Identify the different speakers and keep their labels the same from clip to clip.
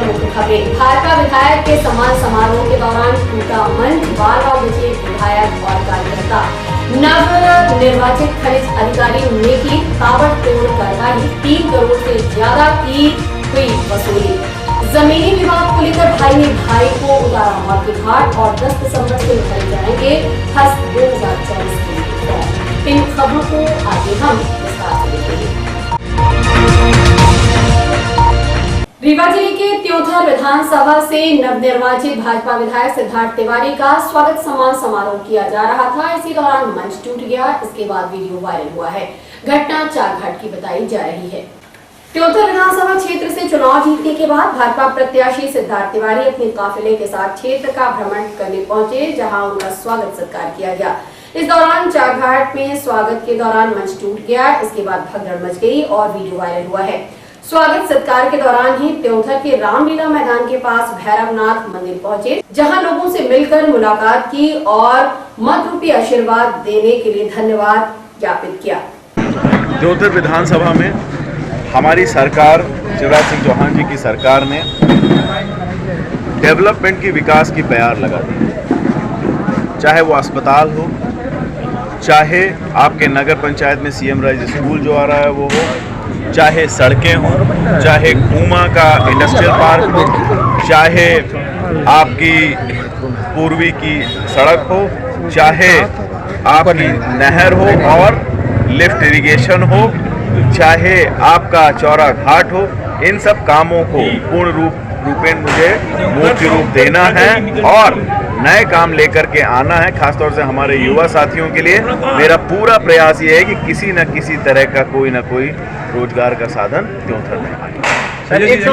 Speaker 1: प्रमुख खबरें। भाजपा विधायक के सम्मान समारोह के दौरान टूटा मंच, 12 बजे विधायक और कार्यकर्ता। नव निर्वाचित खनिज अधिकारी ने की ताबड़तोड़ कार्रवाई, 3 करोड़ से ज्यादा की हुई वसूली। जमीनी विवाद को लेकर भाई ने भाई को उतारा मौत के घाट और 10 दिसंबर से भरे जाएंगे हस्त 2024 के फॉर्म। इन खबरों को आगे हम विस्तार से देखेंगे। रीवा जिले के त्योंथर विधानसभा से नवनिर्वाचित भाजपा विधायक सिद्धार्थ तिवारी का स्वागत सम्मान समारोह किया जा रहा था। इसी दौरान मंच टूट गया। इसके बाद वीडियो वायरल हुआ है। घटना चारघाट की बताई जा रही है। त्योंथर विधानसभा क्षेत्र से चुनाव जीतने के बाद भाजपा प्रत्याशी सिद्धार्थ तिवारी अपने काफिले के साथ क्षेत्र का भ्रमण करने पहुंचे, जहां उनका स्वागत सत्कार किया गया। इस दौरान चारघाट में स्वागत के दौरान मंच टूट गया। इसके बाद भगदड़ मच गई और वीडियो वायरल हुआ है। स्वागत सत्कार के दौरान ही त्योंथर के रामलीला मैदान के पास भैरवनाथ मंदिर पहुंचे, जहां लोगों से मिलकर मुलाकात की और मतरूपी आशीर्वाद देने के लिए धन्यवाद ज्ञापित किया।
Speaker 2: त्योंथर विधानसभा में हमारी सरकार, शिवराज सिंह चौहान जी की सरकार ने डेवलपमेंट की, विकास की प्यार लगा दी। चाहे वो अस्पताल हो, चाहे आपके नगर पंचायत में सीएम राइज स्कूल जो आ रहा है वो हो, चाहे सड़कें हों, चाहे कुमा का इंडस्ट्रियल पार्क हो, चाहे आपकी पूर्वी की सड़क हो, चाहे आपकी नहर हो और लिफ्ट इरिगेशन हो, चाहे आपका चौरा घाट हो, इन सब कामों को पूर्ण रूपेण मुझे मूर्ति रूप देना है और नए काम लेकर के आना है। खासतौर से हमारे युवा साथियों के लिए मेरा पूरा प्रयास ये है कि किसी न किसी तरह का कोई न कोई रोजगार का साधन त्योंथर में आए।
Speaker 3: सर एक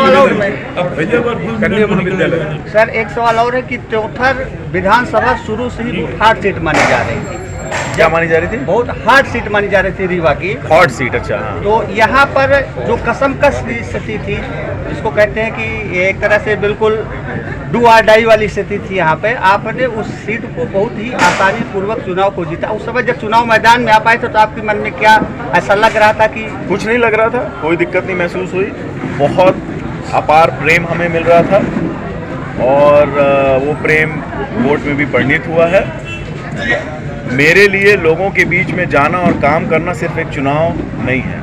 Speaker 3: सवाल और है कि त्योंथर विधानसभा शुरू से ही हार्ड सीट मानी जा रही थी।
Speaker 2: क्या मानी जा रही थी?
Speaker 3: बहुत हार्ड सीट मानी जा रही थी रीवा की।
Speaker 2: हॉट सीट, अच्छा। हाँ।
Speaker 3: तो यहाँ पर जो कसमकस स्थिति थी, जिसको कहते हैं कि एक तरह से बिल्कुल डू और डाई वाली स्थिति थी, यहाँ पे आपने उस सीट को बहुत ही आसानी पूर्वक चुनाव को जीता। उस समय जब चुनाव मैदान में आप आए थे तो आपके मन में क्या ऐसा लग रहा था? कि
Speaker 2: कुछ नहीं लग रहा था, कोई दिक्कत नहीं महसूस हुई। बहुत अपार प्रेम हमें मिल रहा था और वो प्रेम वोट में भी परिणित हुआ है। मेरे लिए लोगों के बीच में जाना और काम करना सिर्फ एक चुनाव नहीं है,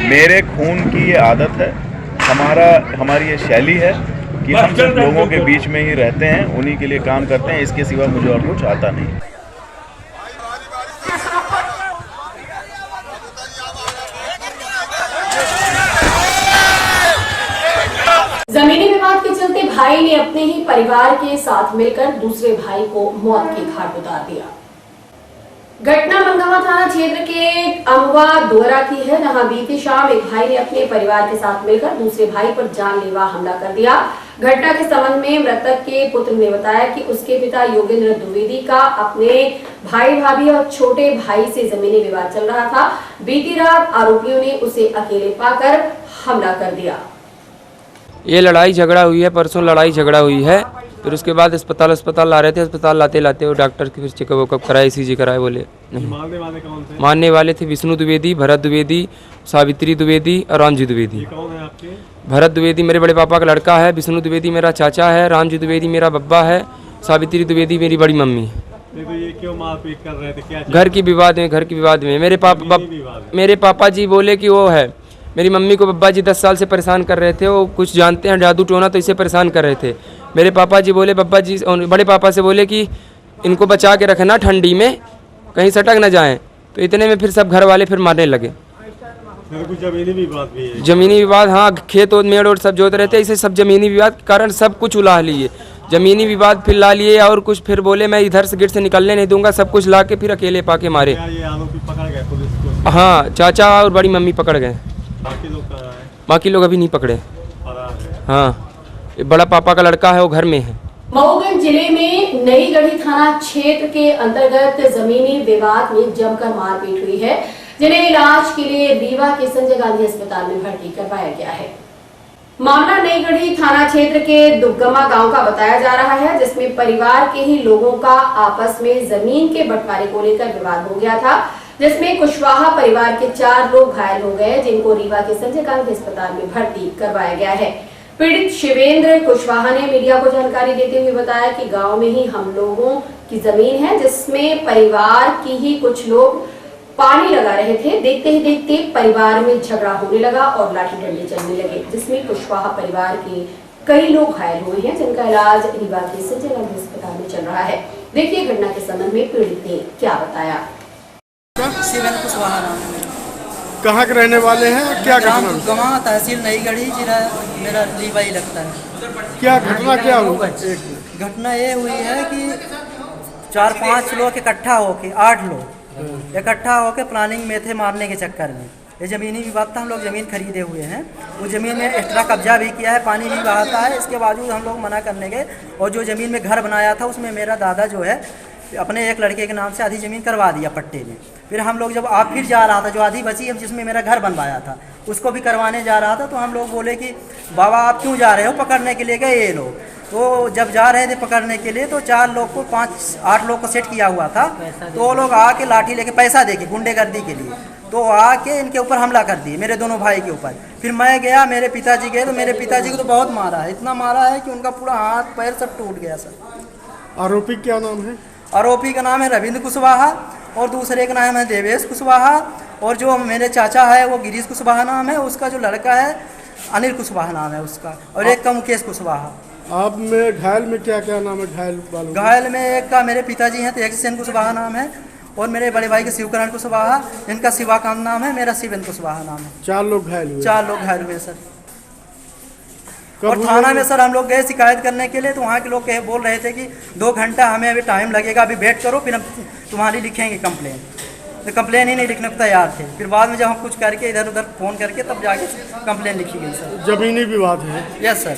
Speaker 2: मेरे खून की ये आदत है, हमारी ये शैली है कि हम सिर्फ लोगों के बीच में ही रहते हैं, उन्हीं के लिए काम करते हैं। इसके सिवा मुझे और कुछ आता नहीं।
Speaker 1: जमीनी विवाद के चलते भाई ने अपने ही परिवार के साथ मिलकर दूसरे भाई को मौत के घाट उतार दिया। घटना मनगांव थाना क्षेत्र के अमवा दोरा की है, जहां बीती शाम एक भाई ने अपने परिवार के साथ मिलकर दूसरे भाई पर जानलेवा हमला कर दिया। घटना के संबंध में मृतक के पुत्र ने बताया कि उसके पिता योगेंद्र द्विवेदी का अपने भाई भाभी और छोटे भाई से जमीनी विवाद चल रहा था। बीती रात आरोपियों ने उसे अकेले पाकर हमला कर दिया।
Speaker 4: ये लड़ाई झगड़ा हुई है, परसों लड़ाई झगड़ा हुई है। फिर उसके बाद अस्पताल ला रहे थे, अस्पताल लाते वो डॉक्टर की फिर चेकअप वेकअप कराए, ECG कराए, बोले नहीं। मारने वाले थे विष्णु द्विवेदी, भरत द्विवेदी, सावित्री द्विवेदी और रामजी द्विवेदी। भरत द्विवेदी मेरे बड़े पापा का लड़का है, विष्णु द्विवेदी मेरा चाचा है, रामजी द्विवेदी मेरा बब्बा है, सावित्री द्विवेदी मेरी बड़ी मम्मी है।
Speaker 5: तो ये क्यों मारपीट कर रहे थे? क्या
Speaker 4: घर के विवाद में मेरे पापा जी बोले कि वो है, मेरी मम्मी को बब्बा जी 10 साल से परेशान कर रहे थे। वो कुछ जानते हैं जादू टोना, तो इसे परेशान कर रहे थे। मेरे पापा जी बोले, बब्बा जी बड़े पापा से बोले कि इनको बचा के रखना, ठंडी में कहीं सटक न जाएं। तो इतने में फिर सब घर वाले फिर मारने लगे।
Speaker 5: कुछ जमीनी विवाद भी है?
Speaker 4: जमीनी विवाद, हाँ, खेत और मेड़ और सब जोत रहे थे, इसे सब जमीनी विवाद के कारण सब कुछ उला लिए। जमीनी विवाद फिर ला लिए और कुछ फिर बोले मैं इधर से गेट से निकलने नहीं दूंगा, सब कुछ ला के फिर अकेले पाके मारे।
Speaker 5: ये आरोपी पकड़ गए पुलिस को?
Speaker 4: हाँ, चाचा और बड़ी मम्मी पकड़ गए।
Speaker 5: बाकी लोग कहाँ हैं?
Speaker 4: बाकी लोग अभी नहीं पकड़े। हाँ, बड़ा पापा का लड़का है, वो घर में है।
Speaker 1: महोगंज जिले में नईगढ़ी थाना क्षेत्र के अंतर्गत जमीनी विवाद में जमकर मारपीट हुई है, जिन्हें इलाज के लिए रीवा के संजय गांधी अस्पताल में भर्ती करवाया गया है। मामला नईगढ़ी थाना क्षेत्र के दुग्गमा गांव का बताया जा रहा है, जिसमें परिवार के ही लोगों का आपस में जमीन के बंटवारे को लेकर विवाद हो गया था, जिसमें कुशवाहा परिवार के 4 लोग घायल हो गए, जिनको रीवा के संजय गांधी अस्पताल में भर्ती करवाया गया है। पीड़ित शिवेंद्र कुशवाहा ने मीडिया को जानकारी देते हुए बताया कि गांव में ही हम लोगों की जमीन है, जिसमें परिवार की ही कुछ लोग पानी लगा रहे थे। देखते ही देखते परिवार में झगड़ा होने लगा और लाठी डंडे चलने लगे, जिसमें कुशवाहा परिवार के कई लोग घायल हुए हैं, जिनका इलाज रीवा के संजय गांधी अस्पताल में चल रहा है। देखिए घटना के संबंध में पीड़ित ने क्या बताया।
Speaker 6: शिवेंद्र कुशवाहा नाम है मेरा।
Speaker 7: कहाँ के रहने वाले हैं, क्या घटना?
Speaker 6: गवा तहसील नई गढ़ी जिला मेरा रीवा ही लगता है।
Speaker 7: क्या घटना क्या हुआ?
Speaker 6: घटना ये हुई है कि 4-5 लोग इकट्ठा होके 8 लोग इकट्ठा होके प्लानिंग में थे मारने के चक्कर में। ये ज़मीनी विवाद था, हम लोग ज़मीन खरीदे हुए हैं, वो ज़मीन में एक्स्ट्रा कब्जा भी किया है, पानी भी बहाता है। इसके बावजूद हम लोग मना करने गए और जो ज़मीन में घर बनाया था उसमें मेरा दादा जो है अपने एक लड़के के नाम से आधी ज़मीन करवा दिया पट्टे में। फिर हम लोग जब फिर जा रहा था, जो आधी बची है जिसमें मेरा घर बनवाया था उसको भी करवाने जा रहा था, तो हम लोग बोले कि बाबा आप क्यों जा रहे हो, पकड़ने के लिए गए ये लोग। तो जब जा रहे थे पकड़ने के लिए तो 4 लोग को 5-8 लोग को सेट किया हुआ था, तो वो लोग आके लाठी लेके पैसा देके गुंडेगर्दी के लिए तो आके इनके ऊपर हमला कर दिए, मेरे दोनों भाई के ऊपर। फिर मैं गया, मेरे पिताजी गए, तो मेरे पिताजी को तो बहुत मारा है, इतना मारा है कि उनका पूरा हाथ पैर सब टूट गया सर।
Speaker 7: आरोपी क्या नाम है?
Speaker 6: आरोपी का नाम है रविंद्र कुशवाहा और दूसरे का नाम है देवेश कुशवाहा, और जो मेरे चाचा है वो गिरीश कुशवाहा नाम है, उसका जो लड़का है अनिल कुशवाहा नाम है उसका, और एक का मुकेश कुशवाहा।
Speaker 7: आप में घायल में क्या क्या नाम है घायल वालों?
Speaker 6: घायल में एक का मेरे पिताजी हैं तेज सेन कुशवाहा नाम है, और मेरे बड़े भाई का शिवकरण कुशवाहा, इनका शिवाकांत नाम है, मेरा शिवेंद्र कुशवाहा नाम है।
Speaker 7: 4 लोग घायल हुए?
Speaker 6: 4 लोग घायल हुए सर।
Speaker 7: कब
Speaker 6: और थाना में सर हम लोग गए शिकायत करने के लिए, तो वहाँ के लोग बोल रहे थे कि 2 घंटा हमें अभी टाइम लगेगा, अभी वेट करो, फिर हम तुम्हारी लिखेंगे कंप्लेन। तो कंप्लेन ही नहीं लिखने को तैयार थे। फिर बाद में जब हम कुछ करके इधर उधर फ़ोन करके तब जाके कंप्लेन लिखी गई सर।
Speaker 7: जमीनी विवाद है?
Speaker 6: Yes sir.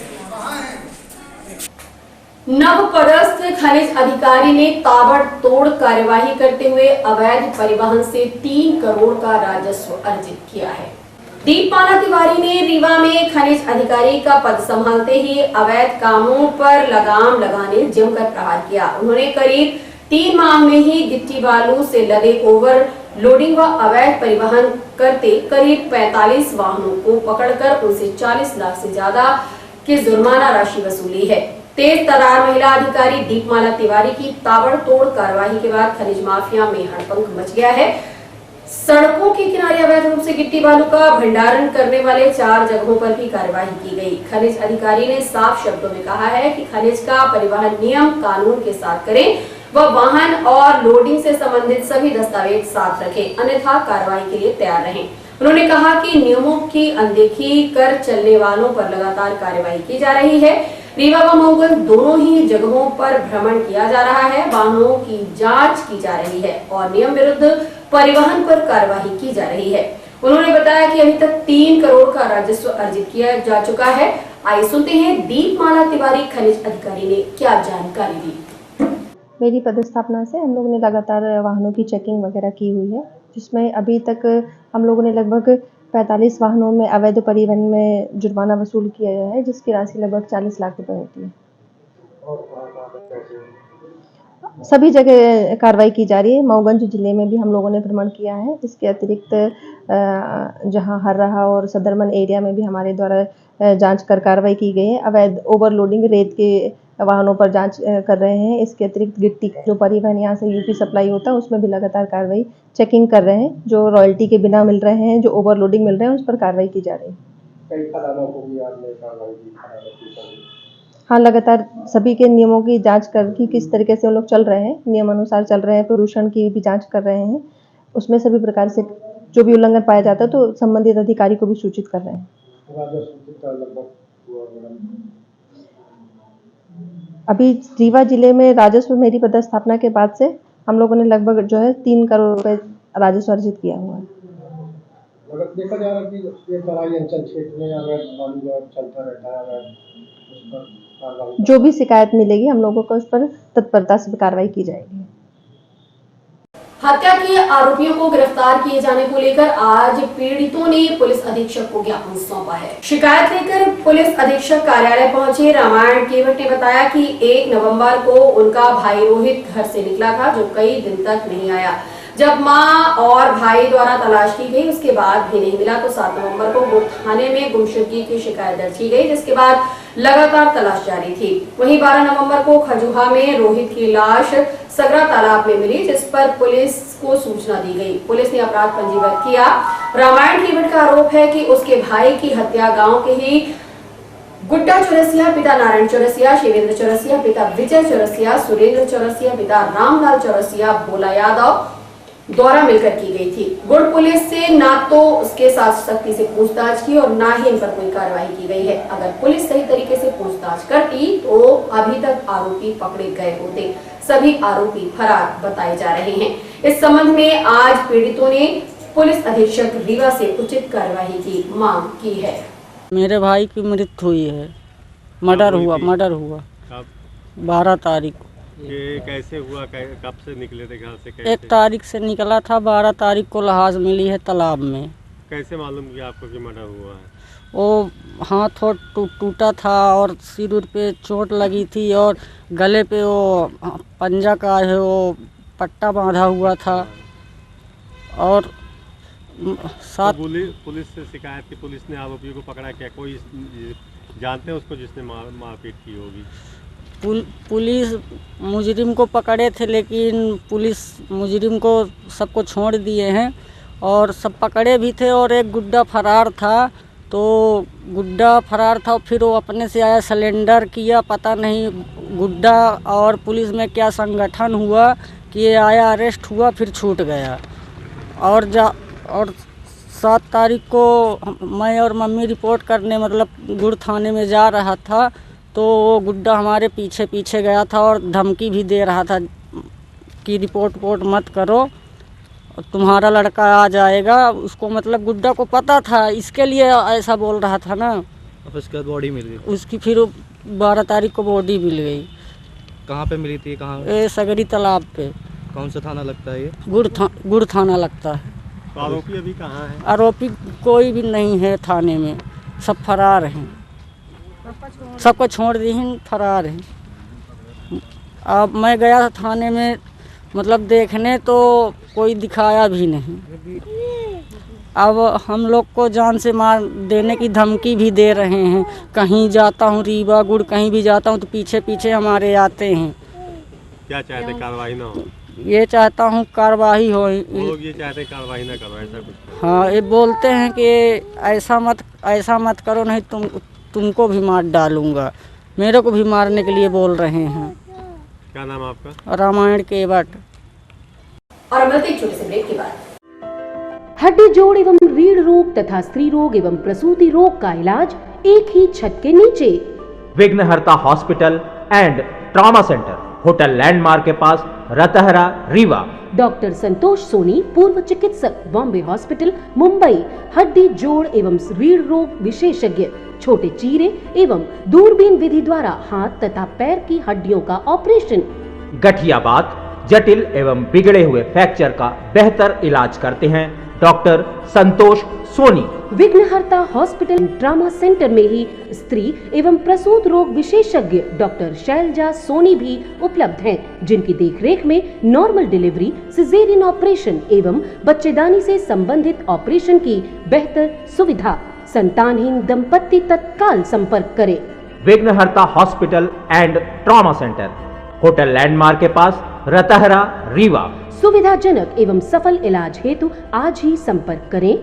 Speaker 1: नवपदस्थ खनिज अधिकारी ने ताबड़तोड़ कार्यवाही करते हुए अवैध परिवहन से 3 करोड़ का राजस्व अर्जित किया है। दीपमाला तिवारी ने रीवा में खनिज अधिकारी का पद संभालते ही अवैध कामों पर लगाम लगाने जमकर प्रहार किया। उन्होंने करीब 3 माह में ही गिट्टी बालू से लदे ओवर लोडिंग व अवैध परिवहन करते करीब 45 वाहनों को पकड़कर उनसे 40 लाख से ज्यादा की जुर्माना राशि वसूली है। तेज तर्रार महिला अधिकारी दीपमाला तिवारी की ताबड़तोड़ कार्रवाई के बाद खनिज माफिया में हड़कंप मच गया है। सड़कों के किनारे अवैध रूप से गिट्टी बालू का भंडारण करने वाले 4 जगहों पर भी कार्रवाई की गई। खनिज अधिकारी ने साफ शब्दों में कहा है कि खनिज का परिवहन नियम कानून के साथ करें व वाहन और लोडिंग से संबंधित सभी दस्तावेज साथ रखें, अन्यथा कार्रवाई के लिए तैयार रहें। उन्होंने कहा कि नियमों की अनदेखी कर चलने वालों पर लगातार कार्रवाई की जा रही है। रीवा व मऊगंज दोनों ही जगहों पर भ्रमण किया जा रहा है, वाहनों की जांच की जा रही है और नियम विरुद्ध परिवहन पर कार्रवाई की जा रही है। उन्होंने बताया कि अभी तक 3 करोड़ का राजस्व अर्जित किया जा चुका है। आइए सुनते हैं दीपमाला तिवारी खनिज अधिकारी ने क्या जानकारी दी।
Speaker 8: मेरी पदस्थापना से हम लोगों ने लगातार वाहनों की चेकिंग वगैरह की हुई है, जिसमें अभी तक हम लोगों ने लगभग 45 वाहनों में अवैध परिवहन में जुर्माना वसूल किया गया है, जिसकी राशि लगभग 40 लाख रुपए होती है। सभी जगह कार्रवाई की जा रही है। मऊगंज जिले में भी हम लोगों ने भ्रमण किया है। इसके अतिरिक्त जहां हर्राहा और सदरमन एरिया में भी हमारे द्वारा जांच कर कार्रवाई की गई है। अवैध ओवरलोडिंग रेत के वाहनों पर जांच कर रहे हैं। इसके अतिरिक्त गिट्टी जो परिवहन यहाँ से यूपी सप्लाई होता है उसमें भी लगातार कार्रवाई चेकिंग कर रहे हैं। जो रॉयल्टी के बिना मिल रहे हैं, जो ओवरलोडिंग मिल रहे हैं, उस पर कार्रवाई की जा रही है। हाँ, लगातार सभी के नियमों की जांच कर कि किस तरीके से वो लोग चल रहे हैं, नियम अनुसार चल रहे हैं। प्रदूषण की भी जांच कर रहे हैं। उसमें सभी प्रकार से जो भी उल्लंघन पाया जाता है तो संबंधित अधिकारी को भी सूचित कर रहे हैं। अभी रीवा जिले में राजस्व मेरी पदस्थापना के बाद से हम लोगों ने लगभग जो है 3 करोड़ रुपए राजस्व अर्जित किया हुआ है।
Speaker 7: देखा जा रहा है कि ये तराई अंचल क्षेत्र में अगर बालू चलता रहता है,
Speaker 8: जो भी शिकायत मिलेगी हम लोगों को उस पर तत्परता से कार्रवाई की जाएगी।
Speaker 1: हत्या के आरोपियों को गिरफ्तार किए जाने को लेकर आज पीड़ितों ने पुलिस अधीक्षक को ज्ञापन सौंपा है। शिकायत लेकर पुलिस अधीक्षक कार्यालय पहुंचे रामायण केवट ने बताया कि 1 नवंबर को उनका भाई रोहित घर से निकला था, जो कई दिन तक नहीं आया। जब मां और भाई द्वारा तलाश की गई, उसके बाद भी नहीं मिला तो 7 नवंबर को गुड़ थाने में गुमशुदगी की शिकायत दर्ज की गई, जिसके बाद लगातार तलाश जारी थी। वहीं 12 नवंबर को खजुहा में रोहित की लाश सगरा तालाब में मिली, जिस पर पुलिस को सूचना दी गई। पुलिस ने अपराध पंजीबद्ध किया। रामायण कीवट का आरोप है कि उसके भाई की हत्या गांव के ही गुड्डा चौरसिया पिता नारायण चौरसिया, शिवेंद्र चौरसिया पिता विजय चौरसिया, सुरेंद्र चौरसिया पिता रामलाल चौरसिया, भोला यादव द्वारा मिलकर की गई थी। गुड़ पुलिस से ना तो उसके साथ सख्ती से पूछताछ की और ना ही इन पर कोई कार्रवाई की गई है। अगर पुलिस सही तरीके से पूछताछ करती तो अभी तक आरोपी पकड़े गए होते। सभी आरोपी फरार बताए जा रहे हैं। इस संबंध में आज पीड़ितों ने पुलिस अधीक्षक रीवा से उचित कार्रवाई की मांग की है।
Speaker 9: मेरे भाई की मृत्यु हुई है, मर्डर हुआ
Speaker 5: कब?
Speaker 9: 12 तारीख को।
Speaker 5: ये कैसे हुआ, कब से निकले थे घर से?
Speaker 9: 1 तारीख से निकला था, 12 तारीख को लाश मिली है तालाब में।
Speaker 5: कैसे मालूम किया आपको कि मर्डर हुआ है?
Speaker 9: वो हाथ टूटा था और सिर पे चोट लगी थी और गले पे वो पंजा का है वो पट्टा बांधा हुआ था। और साथ
Speaker 5: तो पुलिस से शिकायत की, पुलिस ने आरोपियों को पकड़ा क्या? कोई जानते हैं उसको जिसने मारपीट की होगी?
Speaker 9: पुलिस मुजरिम को पकड़े थे, लेकिन पुलिस मुजरिम को सबको छोड़ दिए हैं और सब पकड़े भी थे। और एक गुड्डा फरार था, तो गुड्डा फरार था फिर वो अपने से आया, सिलेंडर किया। पता नहीं गुड्डा और पुलिस में क्या संगठन हुआ कि ये आया, अरेस्ट हुआ, फिर छूट गया। और 7 तारीख को मैं और मम्मी रिपोर्ट करने मतलब गुड़ थाने में जा रहा था, तो वो गुड्डा हमारे पीछे पीछे गया था और धमकी भी दे रहा था कि रिपोर्ट मत करो, तुम्हारा लड़का आ जाएगा। उसको मतलब गुड्डा को पता था, इसके लिए ऐसा बोल रहा था ना।
Speaker 10: अब उसके बाद बॉडी मिल गई
Speaker 9: उसकी, फिर 12 तारीख को बॉडी मिल गई।
Speaker 10: कहाँ पे मिली थी? कहाँ?
Speaker 9: ये सगरी तालाब पे।
Speaker 10: कौन सा थाना लगता है ये?
Speaker 9: गुड़ थाना लगता है।
Speaker 5: तो आरोपी अभी कहाँ है?
Speaker 9: आरोपी कोई भी नहीं है थाने में, सब फरार हैं, सबको छोड़ दिए हैं, फरार हैं। अब मैं गया था थाने में मतलब देखने, तो कोई दिखाया भी नहीं। अब हम लोग को जान से मार देने की धमकी भी दे रहे हैं। कहीं जाता हूँ रीवा गुड़, कहीं भी जाता हूँ तो पीछे पीछे हमारे आते हैं।
Speaker 5: क्या चाहते, कार्रवाई ना हो?
Speaker 9: ये चाहता हूँ कार्रवाई हो।
Speaker 5: वो लोग ये चाहते हैं कार्रवाई ना करो, ऐसा कुछ?
Speaker 9: हाँ, ये बोलते हैं कि ऐसा मत करो, नहीं तुमको भी मार डालूंगा। मेरे को भी मारने के लिए बोल रहे हैं।
Speaker 5: क्या नाम आपका?
Speaker 9: रामायण कीवट।
Speaker 1: और मिलते एक छोटे से ब्रेक के बाद।
Speaker 11: हड्डी जोड़ एवं रीढ़ रोग तथा स्त्री रोग एवं प्रसूति रोग का इलाज एक ही छत के नीचे।
Speaker 12: विघ्नहर्ता hospital and trauma centre, hotel landmark के पास, रतहरा, रीवा।
Speaker 11: डॉक्टर संतोष सोनी, पूर्व चिकित्सक, बॉम्बे हॉस्पिटल, मुंबई। हड्डी जोड़ एवं रीढ़ रोग विशेषज्ञ, छोटे चीरे एवं दूरबीन विधि द्वारा हाथ तथा पैर की हड्डियों का ऑपरेशन।
Speaker 12: गठियाबात, जटिल एवं बिगड़े हुए फ्रैक्चर का बेहतर इलाज करते हैं डॉक्टर संतोष सोनी।
Speaker 11: विघ्नहर्ता हॉस्पिटल ट्रॉमा सेंटर में ही स्त्री एवं प्रसूत रोग विशेषज्ञ डॉक्टर शैलजा सोनी भी उपलब्ध हैं, जिनकी देखरेख में नॉर्मल डिलीवरी, सिजेरियन ऑपरेशन एवं बच्चेदानी से संबंधित ऑपरेशन की बेहतर सुविधा। संतानहीन दंपत्ति तत्काल संपर्क करें।
Speaker 12: विघ्नहर्ता hospital and trauma centre, hotel landmark के पास, रतहरा, रीवा।
Speaker 11: सुविधाजनक एवं सफल इलाज हेतु आज ही संपर्क करें।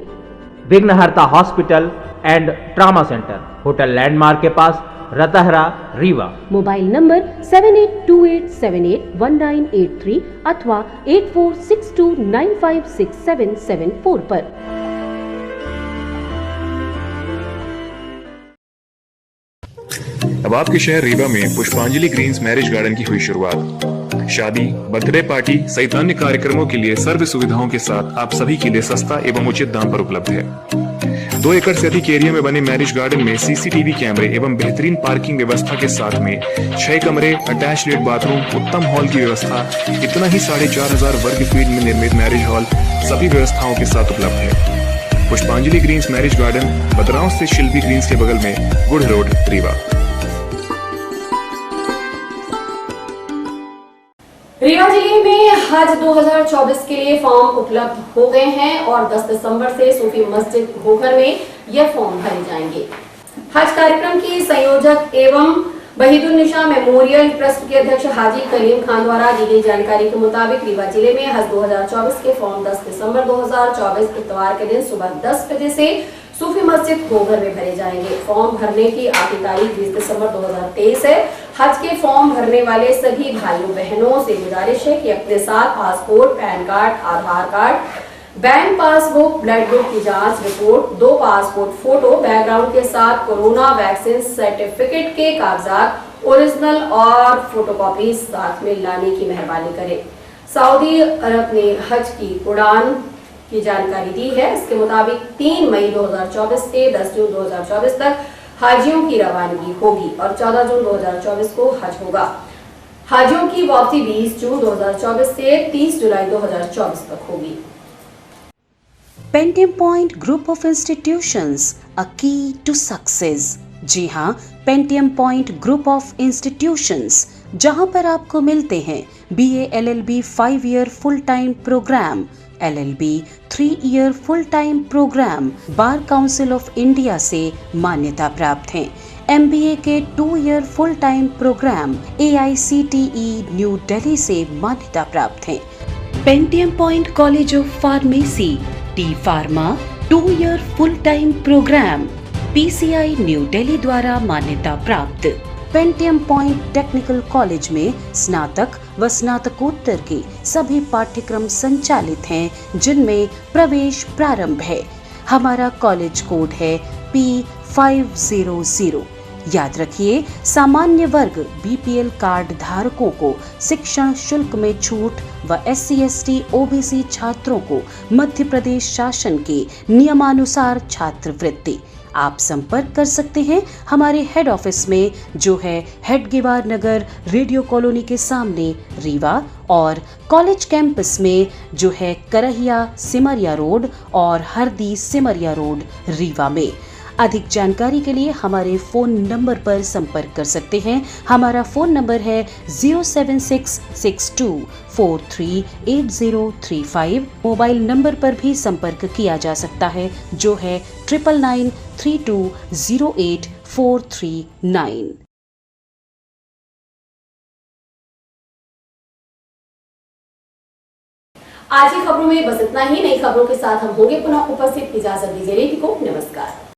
Speaker 12: विघ्नहर्ता hospital and trauma centre, hotel landmark के पास, रतहरा, रीवा।
Speaker 11: मोबाइल नंबर 7828781983 अथवा 8462956774 पर।
Speaker 13: अब आपके शहर रीवा में पुष्पांजलि ग्रीन्स मैरिज गार्डन की हुई शुरुआत। शादी, बर्थडे पार्टी सहित अन्य कार्यक्रमों के लिए सर्व सुविधाओं के साथ आप सभी के लिए सस्ता एवं उचित दाम पर उपलब्ध है। 2 एकड़ से अधिक एरिया में बने मैरिज गार्डन में सीसीटीवी कैमरे एवं बेहतरीन पार्किंग व्यवस्था के साथ में 6 कमरे, अटैच लेट बाथरूम, उत्तम हॉल की व्यवस्था, इतना ही 4500 वर्ग फीट में निर्मित मैरिज हॉल सभी व्यवस्थाओं के साथ उपलब्ध है। पुष्पांजलि ग्रीन्स मैरिज गार्डन, बदराव से शिल्पी ग्रीन्स के बगल में, गुड़ रोड, रीवा।
Speaker 1: रीवा जिले में हज 2024 के लिए फॉर्म उपलब्ध हो गए हैं और 10 दिसंबर से सूफी मस्जिद घोघर में यह फॉर्म भरे जाएंगे। हज कार्यक्रम की संयोजक एवं वहीदुन्निसा मेमोरियल ट्रस्ट के अध्यक्ष हाजी कलीम खान द्वारा दी गई जानकारी के मुताबिक रीवा जिले में हज 2024 के फॉर्म 10 दिसंबर 2024 इतवार के दिन सुबह 10 बजे से सूफी मस्जिद घोघर में भरे जाएंगे। फॉर्म भरने की आखिरी तारीख 20 दिसंबर 2023 है। हज के फॉर्म भरने वाले सभी भाइयों बहनों से गुजारिश है कि अपने साथ passport, PAN card, Aadhaar card, bank passbook, blood group की जांच रिपोर्ट, 2 पासपोर्ट फोटो, बैकग्राउंड के साथ कोरोना वैक्सीन सर्टिफिकेट के कागजात ओरिजिनल और फोटोकॉपी साथ में लाने की मेहरबानी करें। सऊदी अरब ने हज की उड़ान की जानकारी दी है। इसके मुताबिक 3 मई 2024 से 10 जून 2024 तक हाजियों की रवानगी होगी और 14 जून 2024 को हज होगा। हाजियों की वापसी 20 जून 2024 से 30 जुलाई 2024 तक होगी।
Speaker 11: Pentium Point group of institutions, a key to success. जी हाँ, Pentium Point group of institutions, जहां पर आपको मिलते हैं BA LLB 5 year full time programme, LLB 3 year full time programme Bar Council of India से मान्यता प्राप्त हैं। MBA के 2 year full time programme AICTE New Delhi से मान्यता प्राप्त हैं। Pentium Point College of Pharmacy, T pharma 2 year full time programme PCI new Delhi द्वारा मान्यता प्राप्त। पेंटियम पॉइंट टेक्निकल कॉलेज में स्नातक व स्नातकोत्तर के सभी पाठ्यक्रम संचालित हैं जिनमें प्रवेश प्रारंभ है। हमारा कॉलेज कोड है P500। याद रखिए, सामान्य वर्ग BPL कार्ड धारकों को शिक्षण शुल्क में छूट व SC/ST OBC छात्रों को मध्य प्रदेश शासन के नियमानुसार छात्रवृत्ति। आप संपर्क कर सकते हैं हमारे हेड ऑफिस में, जो है हेडगेवार नगर, रेडियो कॉलोनी के सामने रीवा, और कॉलेज कैंपस में, जो है करहिया सिमरिया रोड और हरदी सिमरिया रोड रीवा में। अधिक जानकारी के लिए हमारे फोन नंबर पर संपर्क कर सकते हैं। हमारा फोन नंबर है 07662438035। मोबाइल नंबर पर भी संपर्क किया जा सकता है, जो है 9993208439।
Speaker 1: आज की खबरों में बस इतना ही। नई खबरों के साथ हम होंगे पुनः उपस्थित। इजाजत दीजिए, को नमस्कार।